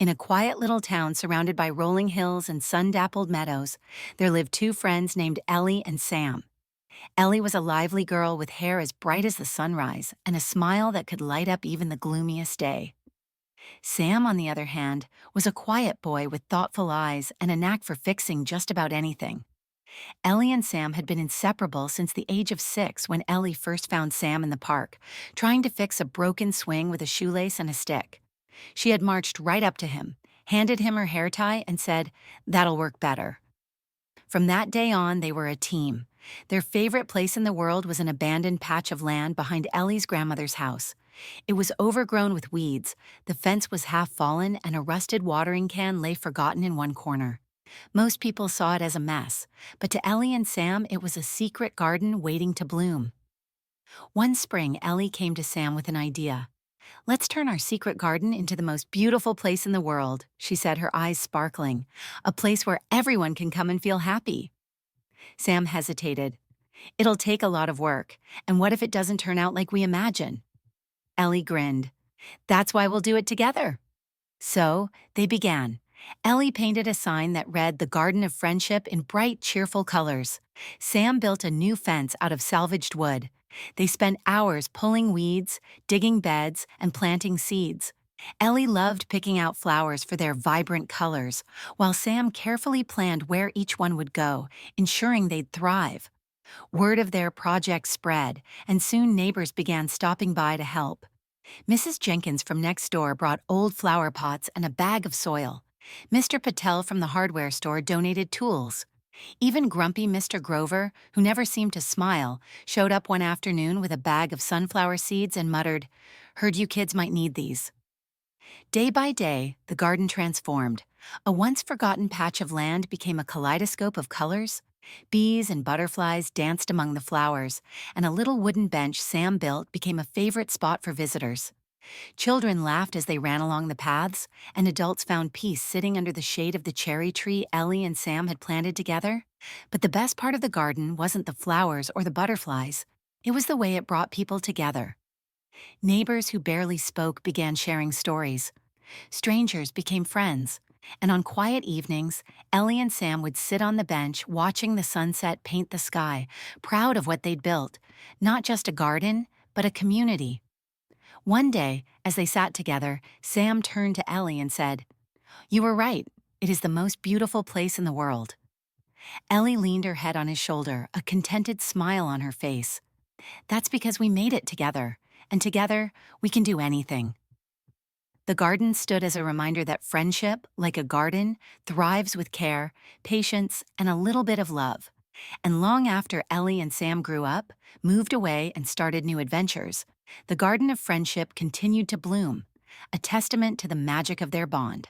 In a quiet little town surrounded by rolling hills and sun-dappled meadows, there lived two friends named Ellie and Sam. Ellie was a lively girl with hair as bright as the sunrise and a smile that could light up even the gloomiest day. Sam, on the other hand, was a quiet boy with thoughtful eyes and a knack for fixing just about anything. Ellie and Sam had been inseparable since the age of 6 when Ellie first found Sam in the park, trying to fix a broken swing with a shoelace and a stick. She had marched right up to him, handed him her hair tie, and said, "That'll work better." From that day on, they were a team. Their favorite place in the world was an abandoned patch of land behind Ellie's grandmother's house. It was overgrown with weeds, the fence was half fallen, and a rusted watering can lay forgotten in one corner. Most people saw it as a mess, but to Ellie and Sam, it was a secret garden waiting to bloom. One spring, Ellie came to Sam with an idea. "Let's turn our secret garden into the most beautiful place in the world," she said, her eyes sparkling. "A place where everyone can come and feel happy." Sam hesitated. "It'll take a lot of work, and what if it doesn't turn out like we imagine?" Ellie grinned. "That's why we'll do it together." So, they began. Ellie painted a sign that read "The Garden of Friendship" in bright, cheerful colors. Sam built a new fence out of salvaged wood. They spent hours pulling weeds, digging beds, and planting seeds. Ellie loved picking out flowers for their vibrant colors, while Sam carefully planned where each one would go, ensuring they'd thrive. Word of their project spread, and soon neighbors began stopping by to help. Mrs. Jenkins from next door brought old flower pots and a bag of soil. Mr. Patel from the hardware store donated tools. Even grumpy Mr. Grover, who never seemed to smile, showed up one afternoon with a bag of sunflower seeds and muttered, "Heard you kids might need these." Day by day, the garden transformed. A once-forgotten patch of land became a kaleidoscope of colors. Bees and butterflies danced among the flowers, and a little wooden bench Sam built became a favorite spot for visitors. Children laughed as they ran along the paths, and adults found peace sitting under the shade of the cherry tree Ellie and Sam had planted together. But the best part of the garden wasn't the flowers or the butterflies. It was the way it brought people together. Neighbors who barely spoke began sharing stories. Strangers became friends. And on quiet evenings, Ellie and Sam would sit on the bench watching the sunset paint the sky, proud of what they'd built, not just a garden, but a community. One day, as they sat together, Sam turned to Ellie and said, "You were right. It is the most beautiful place in the world." Ellie leaned her head on his shoulder, a contented smile on her face. "That's because we made it together, and together we can do anything." The garden stood as a reminder that friendship, like a garden, thrives with care, patience, and a little bit of love. And long after Ellie and Sam grew up, moved away, and started new adventures, the garden of friendship continued to bloom, a testament to the magic of their bond.